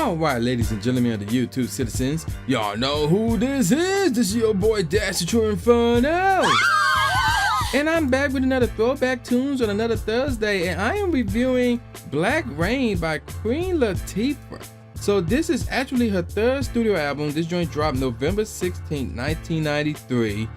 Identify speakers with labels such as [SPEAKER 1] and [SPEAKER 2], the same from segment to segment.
[SPEAKER 1] Alright, ladies and gentlemen of the YouTube citizens, y'all know who this is. This is your boy Dash the True Inferno. And I'm back with another Throwback Tunes on another Thursday, and I am reviewing Black Rain by Queen Latifah. So this is actually her third studio album. This joint dropped November 16, 1993,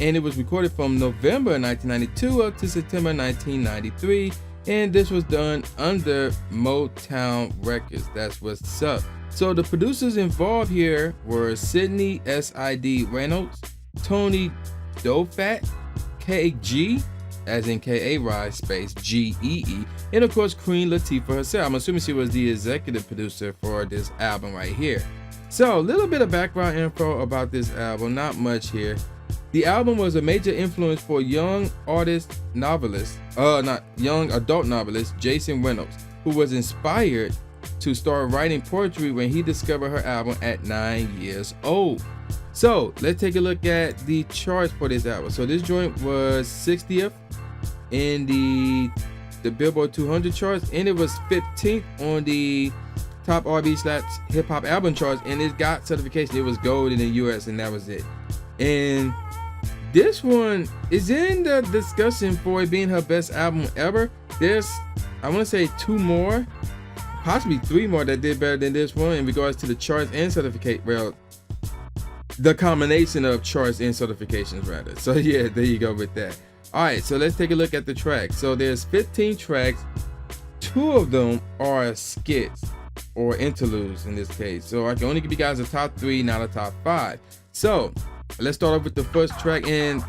[SPEAKER 1] and it was recorded from November 1992 up to September 1993. And this was done under Motown Records. That's what's up. So the producers involved here were Sidney S.I.D. Reynolds, Tony Dofat, K.G. as in K.A.R.I. space G.E.E. and of course Queen Latifah herself. I'm assuming she was the executive producer for this album right here. So a little bit of background info about this album, not much here. The album was a major influence for young adult novelist Jason Reynolds, who was inspired to start writing poetry when he discovered her album at 9 years old. So let's take a look at the charts for this album. So this joint was 60th in the Billboard 200 charts, and it was 15th on the top R&B/hip hop album charts, and it got certification. It was gold in the US, and that was it. And this one is in the discussion for it being her best album ever. There's, I want to say, 2 more, possibly 3 more that did better than this one in regards to the charts and certificate. Well, the combination of charts and certifications rather. So yeah, there you go with that. All right, so let's take a look at the tracks. So there's 15 tracks. 2 of them are skits or interludes in this case. So I can only give you guys a top 3, not a top 5. So let's start off with the first track, and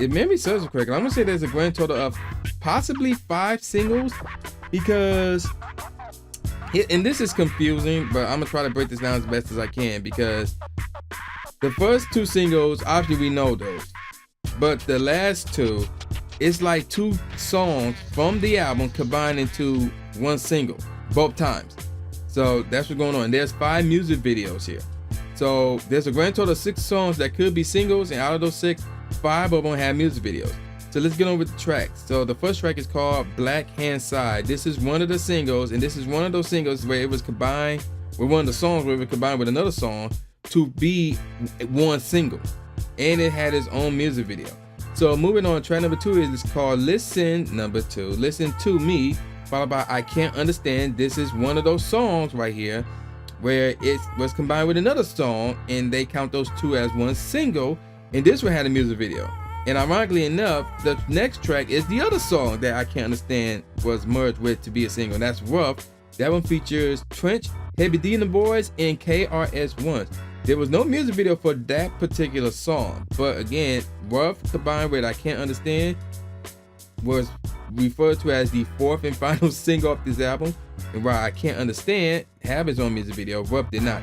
[SPEAKER 1] it made me serves correct. I'm gonna say there's a grand total of possibly 5 singles, because and this is confusing, but I'm gonna try to break this down as best as I can, because the first 2 singles, obviously we know those, but the last 2, it's like 2 songs from the album combined into 1 single both times. So that's what's going on. There's 5 music videos here. So there's a grand total of 6 songs that could be singles, and out of those 6, 5 of them have music videos. So let's get on with the tracks. So the first track is called Black Hand Side. This is one of the singles, and this is one of those singles where it was combined with one of the songs where it was combined with another song to be 1 single, and it had its own music video. So moving on, track number 2 is called Listen Number 2, Listen to Me, followed by I Can't Understand. This is one of those songs right here where it was combined with another song, and they count those 2 as 1 single, and this one had a music video. And ironically enough, the next track is the other song that I Can't Understand was merged with to be a single, and that's Rough. That one features Trench, Heavy D and the Boys, and KRS-One. There was no music video for that particular song, but again, Rough combined with I Can't Understand was referred to as the 4th and final single off this album, and while I Can't Understand have its own music video, Rough did not.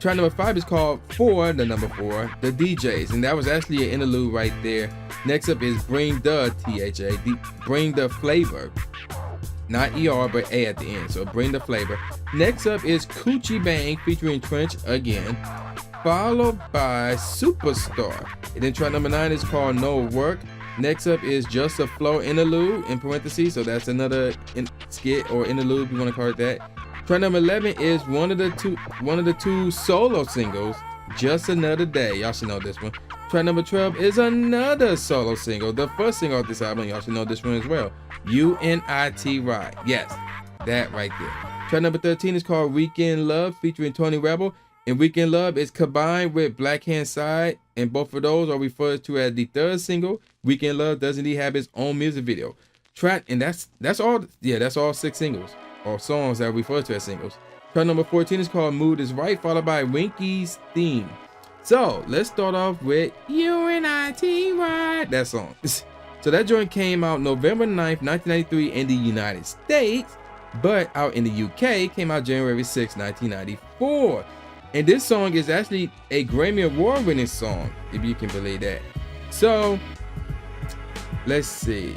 [SPEAKER 1] Track number 5 is called the number 4, The DJs, and that was actually an interlude right there. Next up is Bring the Bring the Flavor, not ER but A at the end, so Bring the Flavor. Next up is Coochie Bang featuring Trench again, followed by Superstar. And then track number 9 is called No Work. Next up is Just a Flow interlude in parentheses, so that's another skit or interlude if you want to call it that. Track number 11 is one of the two solo singles, Just Another Day. Y'all should know this one. Track number 12 is another solo single, the first single of this album. Y'all should know this one as well, U.N.I.T.Y. Yes, that right there. Track number 13 is called Weekend Love featuring Tony Rebel, and Weekend Love is combined with Black Hand Side, and both of those are referred to as the 3rd single. Weekend Love does indeed have its own music video. And that's all. Yeah, that's all 6 singles or songs that are referred to as singles. Track number 14 is called Mood Is Right, followed by Winky's Theme. So let's start off with U.N.I.T.Y, that song. So that joint came out November 9th, 1993 in the United States, but out in the UK came out January 6, 1994. And this song is actually a Grammy Award winning song, if you can believe that. So let's see.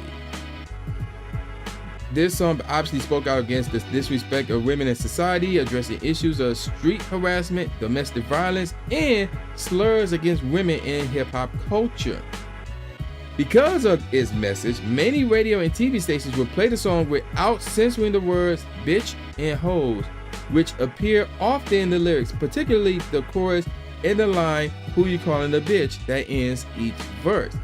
[SPEAKER 1] This song obviously spoke out against the disrespect of women in society, addressing issues of street harassment, domestic violence, and slurs against women in hip-hop culture. Because of its message, many radio and TV stations would play the song without censoring the words bitch and hoes, which appear often in the lyrics, particularly the chorus and the line, "Who you calling a bitch," that ends each verse.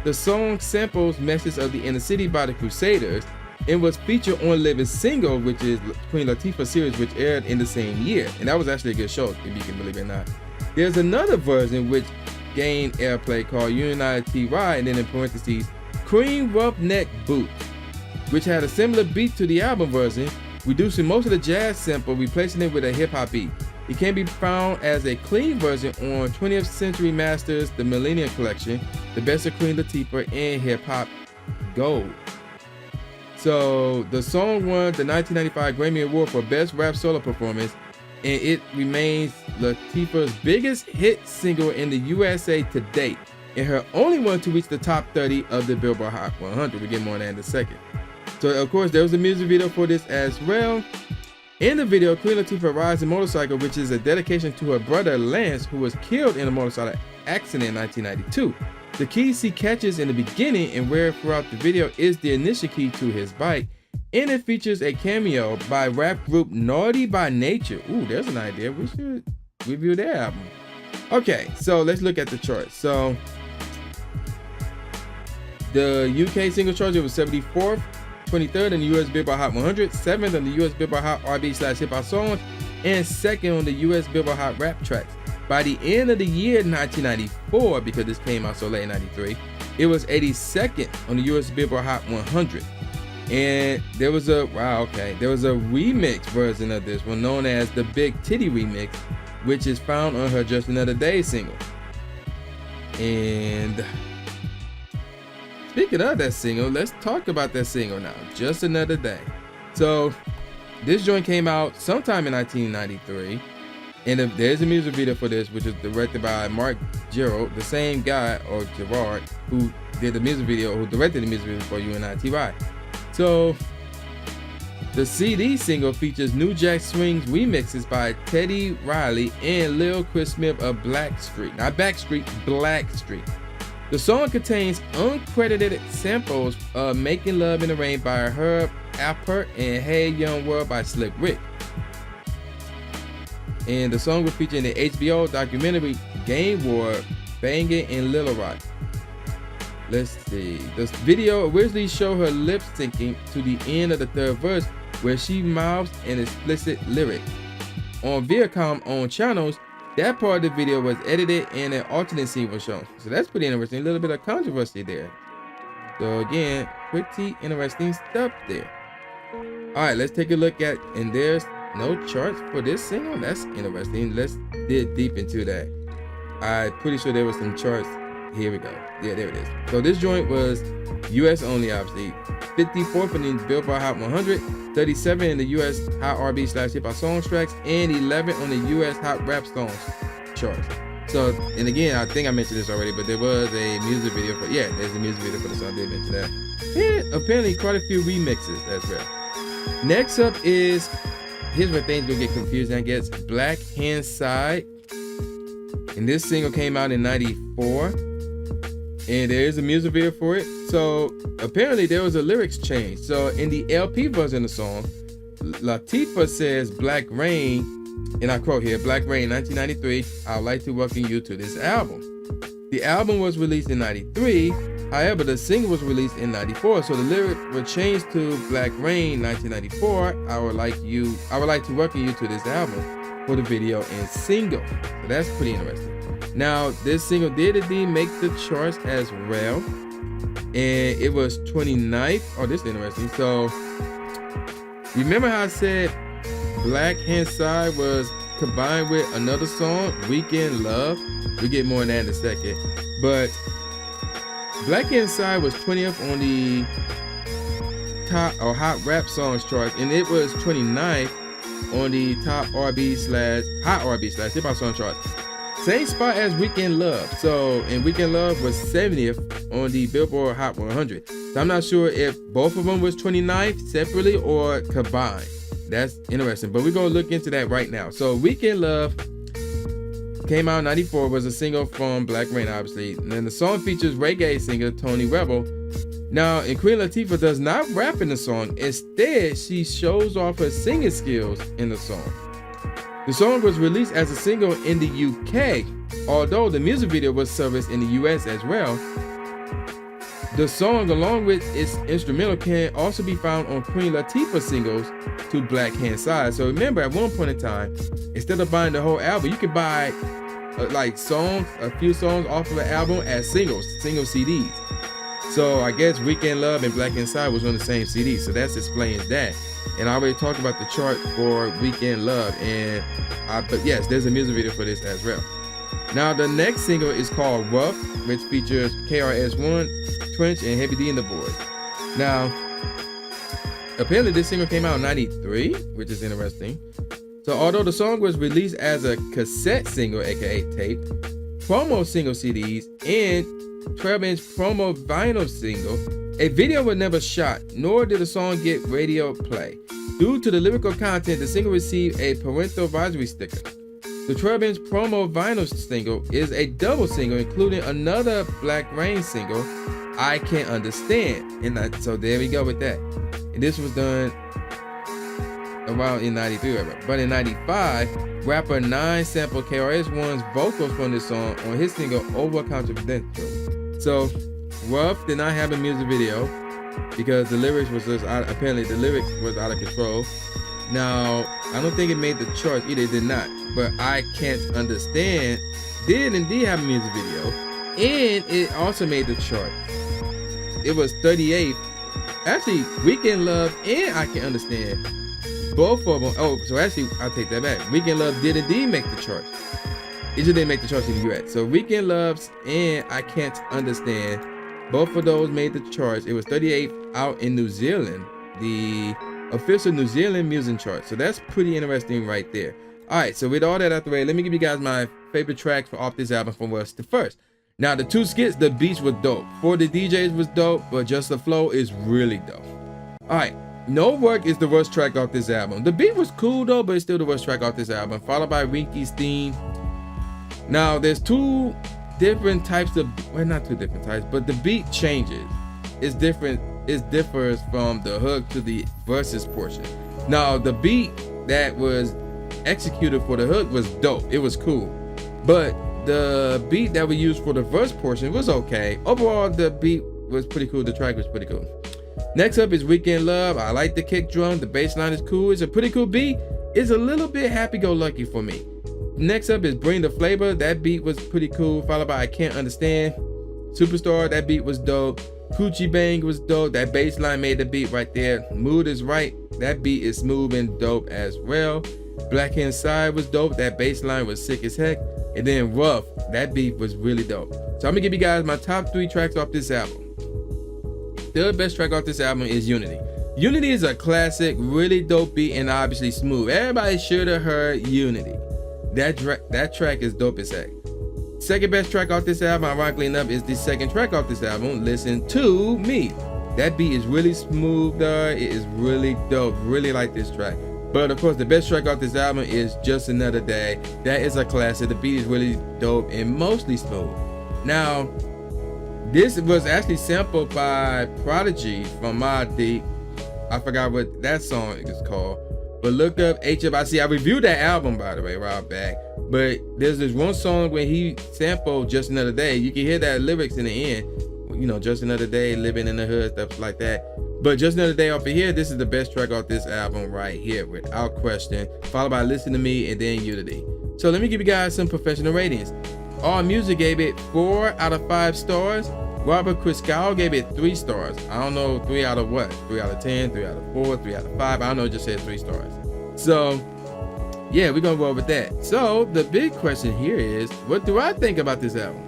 [SPEAKER 1] The song samples Message of the Inner City by the Crusaders and was featured on Living Single, which is Queen Latifah series, which aired in the same year. And that was actually a good show, if you can believe it or not. There's another version which gained airplay called U.N.I.T.Y, and then in parentheses, Cream Roughneck Boots, which had a similar beat to the album version, reducing most of the jazz sample, replacing it with a hip-hop beat. It can be found as a clean version on 20th Century Masters, the Millennium Collection, The Best of Queen Latifah, and Hip Hop Gold. So the song won the 1995 Grammy Award for Best Rap Solo Performance, and it remains Latifah's biggest hit single in the USA to date, and her only one to reach the top 30 of the Billboard Hot 100. We'll get more on that in a second. So of course there was a music video for this as well. In the video, Queen Latifah rides a motorcycle, which is a dedication to her brother Lance, who was killed in a motorcycle accident in 1992. The keys he catches in the beginning and wear throughout the video is the initial key to his bike, and it features a cameo by rap group Naughty by Nature. Ooh, there's an idea. We should review their album. Okay, so let's look at the charts. So the UK single chart, it was 74th, 23rd in the US Billboard Hot 100, 7th on the US Billboard Hot R&B/Hip Hop Songs, and 2nd on the US Billboard Hot Rap Tracks. By the end of the year 1994, because this came out so late in 93, it was 82nd on the US Billboard Hot 100. And there was a remix version of this one known as the Big Titty Remix, which is found on her Just Another Day single. And speaking of that single, let's talk about that single now, Just Another Day. So this joint came out sometime in 1993, and there's a music video for this, which is directed by Mark Gerald, the same guy, or Gerard, who did the music video, who directed the music video for U.N.I.T.Y. So the CD single features New Jack Swing's remixes by Teddy Riley and Lil Chris Smith of Blackstreet. Not Backstreet, Blackstreet. The song contains uncredited samples of Making Love in the Rain by Herb Alpert and Hey Young World by Slick Rick. And the song will feature in the HBO documentary Game War, Bangin' in Little Rock. Let's see. The video originally showed her lip syncing to the end of the third verse, where she mouths an explicit lyric. On Viacom owned channels, that part of the video was edited and an alternate scene was shown. So that's pretty interesting. A little bit of controversy there. So again, pretty interesting stuff there. All right, let's take a look at, and there's no charts for this single. That's interesting. Let's dig deep into that. I'm pretty sure there was some charts. Here we go. Yeah, there it is. So this joint was US only, obviously. 54th in the Billboard Hot 100, 37 in the US Hot R&B/Hip Hop Songs tracks, and 11th on the US Hot Rap Songs charts. So, and again, I think I mentioned this already, but there was a music video for, there's a music video for the song. I did mention that. And apparently quite a few remixes as well. Next up is, here's where things gonna get confusing, I guess, Black Hand Side. And this single came out in 94. And there is a music video for it. So apparently there was a lyrics change. So in the LP version of the song, Latifah says Black Rain, and I quote here, Black Rain 1993, I'd like to welcome you to this album. The album was released in 93, however the single was released in 94, so the lyrics were changed to Black Rain 1994, I would like to welcome you to this album for the video and single. So that's pretty interesting. Now, this single did indeed make the charts as well, and it was 29th. Oh, this is interesting. So, remember how I said Black Hand Side was combined with another song, Weekend Love? We'll get more on that in a second. But Black Hand Side was 20th on the top or Hot Rap Songs chart, and it was 29th on the top Hot R&B/Hip Hop Song chart. Same spot as Weekend Love. So, and Weekend Love was 70th on the Billboard Hot 100. So I'm not sure if both of them was 29th separately or combined. That's interesting, but we're gonna look into that right now. So Weekend Love came out in 94, was a single from Black Rain, obviously. And then the song features reggae singer Tony Rebel. Now, and Queen Latifah does not rap in the song. Instead, she shows off her singing skills in the song. The song was released as a single in the UK, although the music video was serviced in the US as well. The song, along with its instrumental, can also be found on Queen Latifah singles to Black Hand Side. So remember, at one point in time, instead of buying the whole album, you could buy like songs, a few songs off of an album as single CDs. So I guess Weekend Love and Black Inside was on the same CD, so that explains that. And I already talked about the chart for Weekend Love, but yes, there's a music video for this as well. Now the next single is called Rough, which features KRS-One, Trench, and Heavy D in the board. Now, apparently this single came out in '93, which is interesting. So although the song was released as a cassette single, aka tape, promo single CDs, and 12-inch promo vinyl single, a video was never shot, nor did the song get radio play. Due to the lyrical content, the single received a parental advisory sticker. The 12-inch promo vinyl single is a double single, including another Black Rain single, I Can't Understand. So there we go with that. And this was done around in '93, but in '95, rapper 9 sampled KRS-One's vocals from this song on his single Over Confidential. So Rough did not have a music video because the lyrics was just apparently the lyrics was out of control. Now I don't think it made the charts either. It did not, but I Can't Understand did indeed have a music video, and it also made the chart. It was 38th. Actually, Weekend Love and I Can't Understand, both of them. Oh, so actually, I'll take that back. Weekend Love did indeed make the charts. It just didn't make the charts in the US. So Weekend Loves and I Can't Understand, both of those made the charts. It was 38th out in New Zealand, the official New Zealand music chart. So that's pretty interesting right there. All right, so with all that out the way, let me give you guys my favorite tracks off this album from worst to first. Now, the two skits, the beats were dope. For the DJs was dope, but Just the Flow is really dope. All right, No Work is the worst track off this album. The beat was cool though, but it's still the worst track off this album, followed by Rinky's Theme. Now, there's two different types of, well, not two different types, but the beat changes. It's different. It differs from the hook to the verses portion. Now, the beat that was executed for the hook was dope. It was cool, but the beat that we used for the verse portion was okay. Overall, the beat was pretty cool. The track was pretty cool. Next up is Weekend Love. I like the kick drum. The bass line is cool. It's a pretty cool beat. It's a little bit happy-go-lucky for me. Next up is Bring the Flavor. That beat was pretty cool. Followed by I Can't Understand. Superstar. That beat was dope. Coochie Bang was dope. That bass line made the beat right there. Mood is Right. That beat is smooth and dope as well. Black Inside was dope. That bass line was sick as heck. And then Rough, that beat was really dope. So I'm gonna give you guys my top 3 tracks off this album. The best track off this album is Unity. Unity is a classic, really dope beat and obviously smooth. Everybody should have heard Unity. That track is dope as heck. Second best track off this album, ironically enough, is the second track off this album, Listen to Me. That beat is really smooth, it is really dope. Really like this track. But of course, the best track off this album is Just Another Day. That is a classic. The beat is really dope and mostly smooth. Now, this was actually sampled by Prodigy from Mobb Deep. I forgot what that song is called. But look up HFIC. I reviewed that album, by the way, a while back. But there's this one song where he sampled Just Another Day. You can hear that lyrics in the end. You know, Just Another Day, living in the hood, stuff like that. But Just Another Day off of here, this is the best track off this album right here, without question. Followed by Listen to Me and then Unity. So let me give you guys some professional ratings. AllMusic gave it 4 out of 5 stars. Robert Christgau gave it 3 stars. I don't know 3 out of what? 3 out of 10, 3 out of 4, 3 out of 5. I don't know, it just said 3 stars. So yeah, we're gonna roll with that. So the big question here is, what do I think about this album?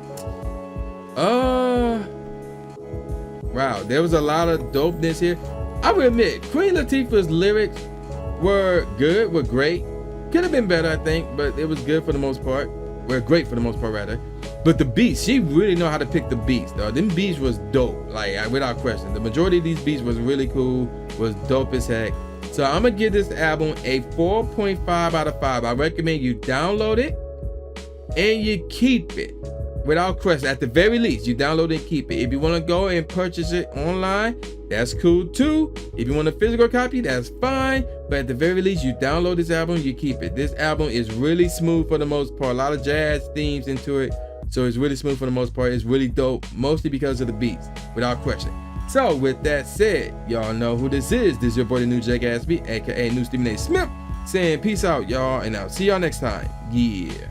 [SPEAKER 1] Wow, there was a lot of dopeness here. I will admit, Queen Latifah's lyrics were good, were great. Could have been better, I think, but it was good for the most part. Were great for the most part, rather. But the beats, she really know how to pick the beats, though. Them beats was dope, like without question. The majority of these beats was really cool, was dope as heck. So I'm gonna give this album a 4.5 out of 5. I recommend you download it and you keep it. without question. At the very least, you download and keep it. If you want to go and purchase it online, that's cool too. If you want a physical copy, that's fine. But at the very least, you download this album, you keep it. This album is really smooth for the most part. A lot of jazz themes into it. So it's really smooth for the most part. It's really dope, mostly because of the beats, without question. So with that said, y'all know who this is. This is your boy, the new Jay Gatsby, aka New Stephen A. Smith, saying peace out, y'all, and I'll see y'all next time. Yeah.